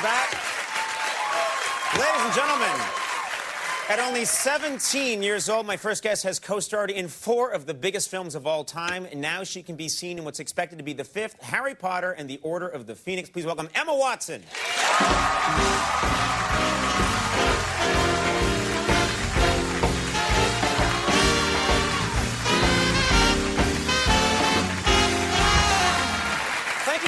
back. Ladies and gentlemen, at only 17 years old, my first guest has co-starred in 4 of the biggest films of all time, and now she can be seen in what's expected to be the 5th, Harry Potter and the Order of the Phoenix. Please welcome Emma Watson. Thank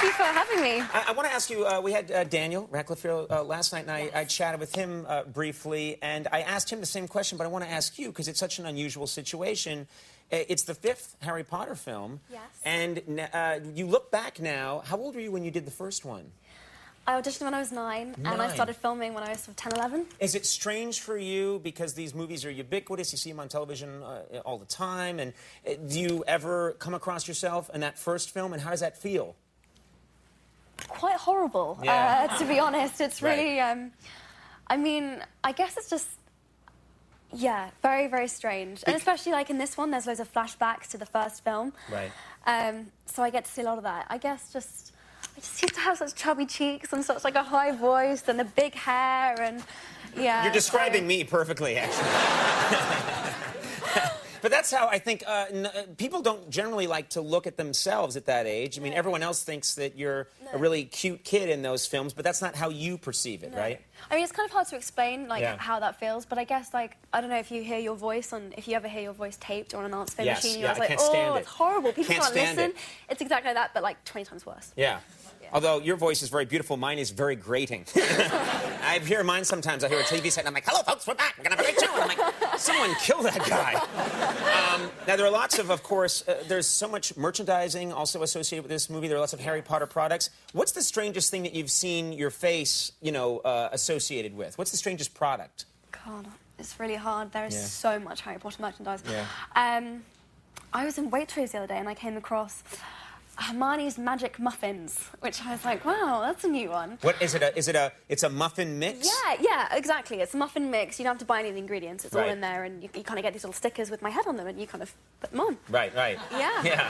you for having me. I want to ask you, we had Daniel Radcliffe here last night, and I chatted with him briefly, and I asked him the same question, but I want to ask you, because it's such an unusual situation. It's the 5th Harry Potter film. Yes. And you look back now, how old were you when you did the first one? I auditioned when I was 9, and I started filming when I was sort of 10, 11. Is it strange for you, because these movies are ubiquitous, you see them on television all the time, and do you ever come across yourself in that first film, and how does that feel? Quite horrible, to be honest. It's really, I mean, I guess it's just, yeah, very, very strange. And especially, like, in this one, there's loads of flashbacks to the first film. Right. So I get to see a lot of that. I guess just, I just used to have such chubby cheeks and such, like, a high voice and the big hair and, yeah. You're describing me perfectly, actually. But that's how I think people don't generally like to look at themselves at that age. I mean, everyone else thinks that you're a really cute kid in those films, but that's not how you perceive it, right? I mean, it's kind of hard to explain, like, how that feels, but I guess, like, I don't know if you hear your voice if you ever hear your voice taped or on an answer machine, you're like, oh, it's horrible, people can't listen. It's exactly that, but, like, 20 times worse. Yeah. Although your voice is very beautiful, mine is very grating. I hear mine sometimes. I hear a TV set, and I'm like, hello, folks, we're back. We're going to have a great show. And I'm like, someone kill that guy. Now, there are lots of course, there's so much merchandising also associated with this movie. There are lots of Harry Potter products. What's the strangest thing that you've seen your face, you know, associated with? What's the strangest product? God, it's really hard. There is so much Harry Potter merchandise. Yeah. I was in Waitrose the other day, and I came across Hermione's magic muffins, which I was like, wow, that's a new one. What is it? It's a muffin mix? Yeah, exactly. It's a muffin mix. You don't have to buy any of the ingredients. It's all in there, and you kind of get these little stickers with my head on them, and you kind of put them on. Right. Yeah.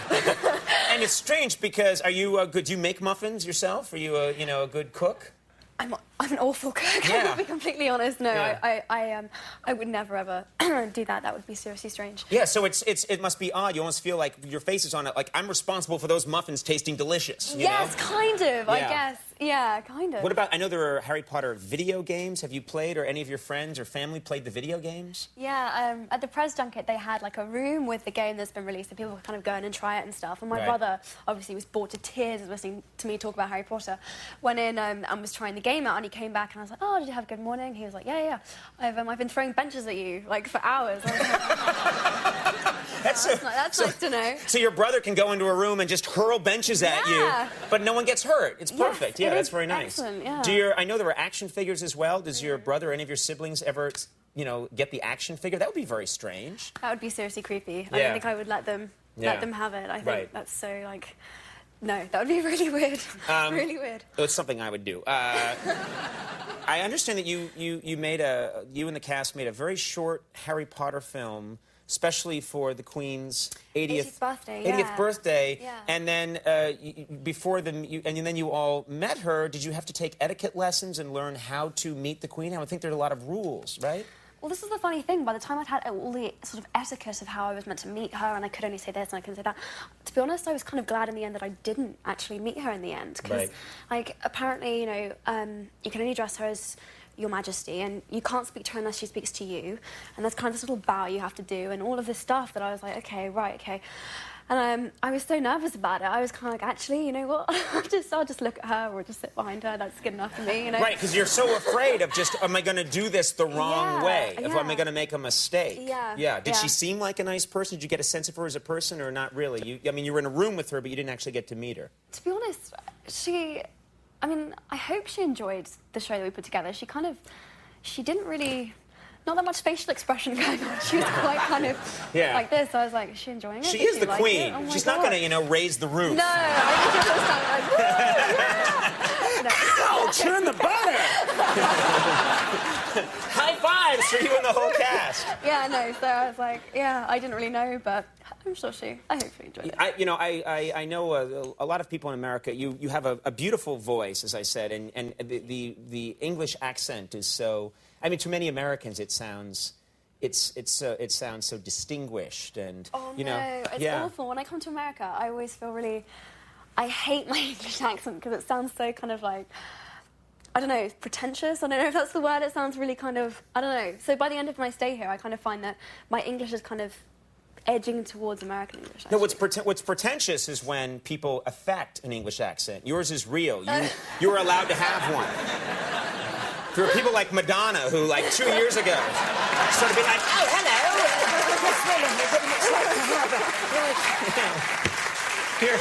And it's strange because are you good? Do you make muffins yourself? Are you a good cook? I'm an awful cook. I will be completely honest. No, I would never ever do that. That would be seriously strange. Yeah, so it must be odd. You almost feel like your face is on it. Like I'm responsible for those muffins tasting delicious. You know? Kind of. I guess. Yeah, kind of. What about? I know there are Harry Potter video games. Have you played, or any of your friends or family played the video games? Yeah. At the press junket, they had like a room with the game that's been released, so people could kind of go in and try it and stuff. And my brother obviously was bored to tears listening to me talk about Harry Potter. Went in and was trying the game out, and he came back and I was like, oh, did you have a good morning? He was like, yeah. I've been throwing benches at you like for hours. I was like, that's nice to know. So your brother can go into a room and just hurl benches at you, but no one gets hurt. It's perfect. Yeah, that's very nice. Excellent, yeah. I know there were action figures as well. Does your brother or any of your siblings ever, get the action figure? That would be very strange. That would be seriously creepy. I don't think I would let them have it. I think that's so, like... No, that would be really weird. Really weird. It's something I would do. I understand that you and the cast made a very short Harry Potter film, especially for the Queen's 80th birthday. Yeah. And then then you all met her. Did you have to take etiquette lessons and learn how to meet the Queen? I would think there are a lot of rules, right? Well, this is the funny thing. By the time I'd had all the sort of etiquette of how I was meant to meet her, and I could only say this and I couldn't say that, to be honest, I was kind of glad in the end that I didn't actually meet her in the end. Because, like, apparently, you can only address her as Your Majesty, and you can't speak to her unless she speaks to you. And there's kind of this little bow you have to do, and all of this stuff that I was like, okay. And I was so nervous about it. I was kind of like, actually, you know what? I'll just look at her or just sit behind her. That's good enough for me, you know? Right, because you're so afraid of just, am I going to do this the wrong way? Am I going to make a mistake? Yeah. Did she seem like a nice person? Did you get a sense of her as a person or not really? You were in a room with her, but you didn't actually get to meet her. To be honest, I hope she enjoyed the show that we put together. She didn't really... Not that much facial expression going on. She was quite kind of like this. So I was like, is she enjoying it? She is the queen. Oh She's not going to, raise the roof. No, I think she was like, ow, churn the butter! High fives for you and the whole cast. Yeah, no, so I was like, I didn't really know, but I'm sure she. I hope she enjoyed it. I know a lot of people in America. You have a beautiful voice, as I said, and the English accent is so. I mean, to many Americans, it sounds. It sounds so distinguished, and oh, you know, no, it's awful. When I come to America, I always feel really. I hate my English accent because it sounds so kind of like. I don't know, pretentious? I don't know if that's the word. It sounds really kind of, I don't know. So by the end of my stay here, I kind of find that my English is kind of edging towards American English. Actually. No, what's pretentious is when people affect an English accent. Yours is real. You were allowed to have one. There were people like Madonna who, like, 2 years ago, started being like, oh, hello. Here.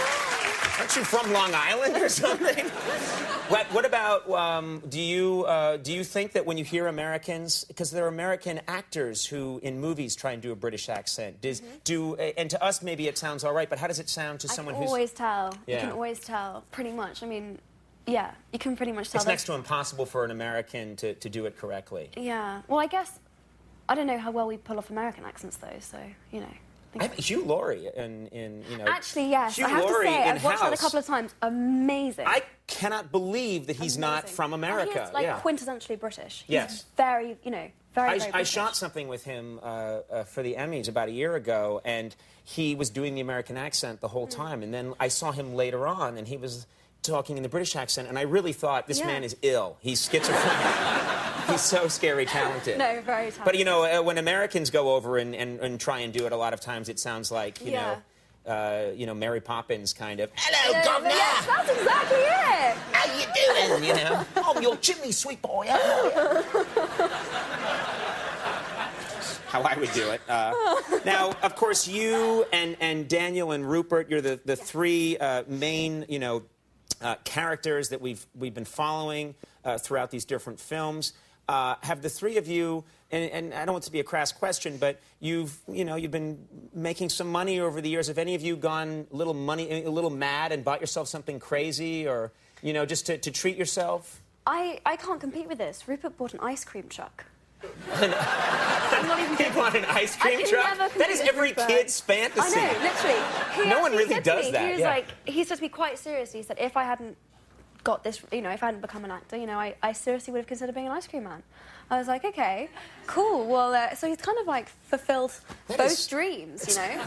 Aren't you from Long Island or something? What about, do you think that when you hear Americans, because there are American actors who in movies try and do a British accent, and to us maybe it sounds all right, but how does it sound to someone who's... I can always tell. Yeah. You can always tell, pretty much. I mean, yeah, you can pretty much tell. It's next to impossible for an American to do it correctly. Yeah, well, I guess, I don't know how well we pull off American accents though, so, you know. Hugh Laurie in you know. Actually, yes. Hugh I have Laurie to say, I've watched House. that a couple of times. Amazing. I cannot believe that he's not from America. He's like quintessentially British. Yes. He's very, you know, very I shot something with him for the Emmys about a year ago, and he was doing the American accent the whole time. And then I saw him later on, and he was talking in the British accent, and I really thought this man is ill. He's schizophrenic. He's so scary talented. No, very talented. But, you know, when Americans go over and try and do it, a lot of times it sounds like, you know, Mary Poppins kind of, hello, governor! Yes, that's exactly it! How you doing, you know? I'm your chimney sweep boy, how I would do it. Now, of course, you and Daniel and Rupert, you're the three main, you know, characters that we've been following throughout these different films. Have the three of you, and I don't want it to be a crass question, but you've been making some money over the years. Have any of you gone a little mad and bought yourself something crazy, or, you know, just to treat yourself? I can't compete with this. Rupert bought an ice cream truck. I'm not even kidding. He bought an ice cream truck? That is every kid's fantasy. I know, literally. No one really does that. He was like, he said to me quite seriously, he said, if I hadn't got this, you know, if I hadn't become an actor, you know, I seriously would have considered being an ice cream man. I was like, okay, cool. Well, so he's kind of like fulfilled both dreams, you know.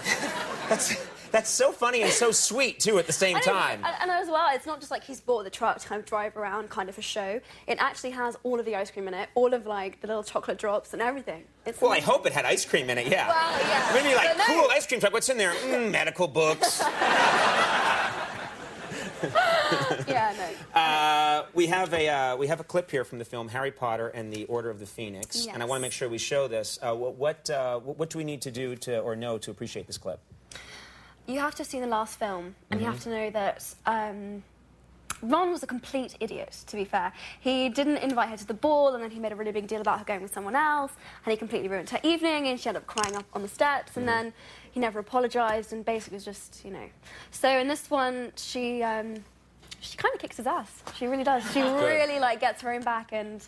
That's so funny and so sweet too at the same time. And as well, it's not just like he's bought the truck to kind of drive around, kind of a show. It actually has all of the ice cream in it, all of like the little chocolate drops and everything. Well, I hope it had ice cream in it. Yeah. Well, yeah. Maybe like cool ice cream truck. What's in there? Medical books. Yeah, no. We have a clip here from the film Harry Potter and the Order of the Phoenix, and I want to make sure we show this. What do we need to do or know to appreciate this clip? You have to have seen the last film, and you have to know that Ron was a complete idiot, to be fair. He didn't invite her to the ball, and then he made a really big deal about her going with someone else, and he completely ruined her evening, and she ended up crying up on the steps, and then he never apologised, and basically was just, you know. So in this one, she kind of kicks his ass. She really does. She really, like, gets her own back, and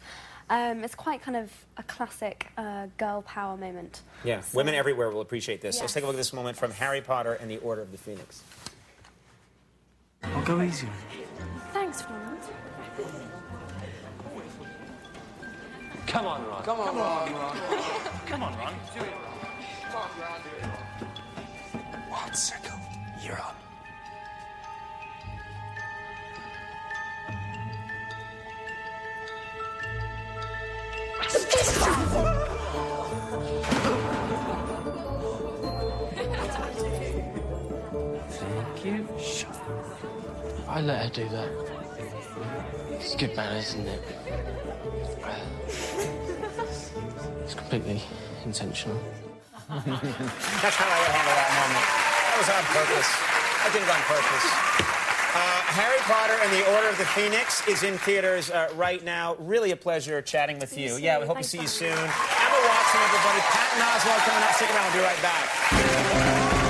it's quite kind of a classic girl power moment. Yeah, so, women everywhere will appreciate this. Yes. Let's take a look at this moment from Harry Potter and the Order of the Phoenix. I'll go easy. Thanks, Ron. Come on, Ron. Come on, Ron. Come on, Ron. Do it. Come on, Ron. Wild Circle, you're on. Thank you. Shut up. I let her do that. It's good manners, isn't it? It's completely intentional. That's how I would handle that moment. That was on purpose. I did it on purpose. Harry Potter and the Order of the Phoenix is in theaters right now. Really a pleasure chatting with you. Yeah, we hope to see you soon. Emma Watson, everybody. Patton Oswalt coming up. Stick around. We'll be right back.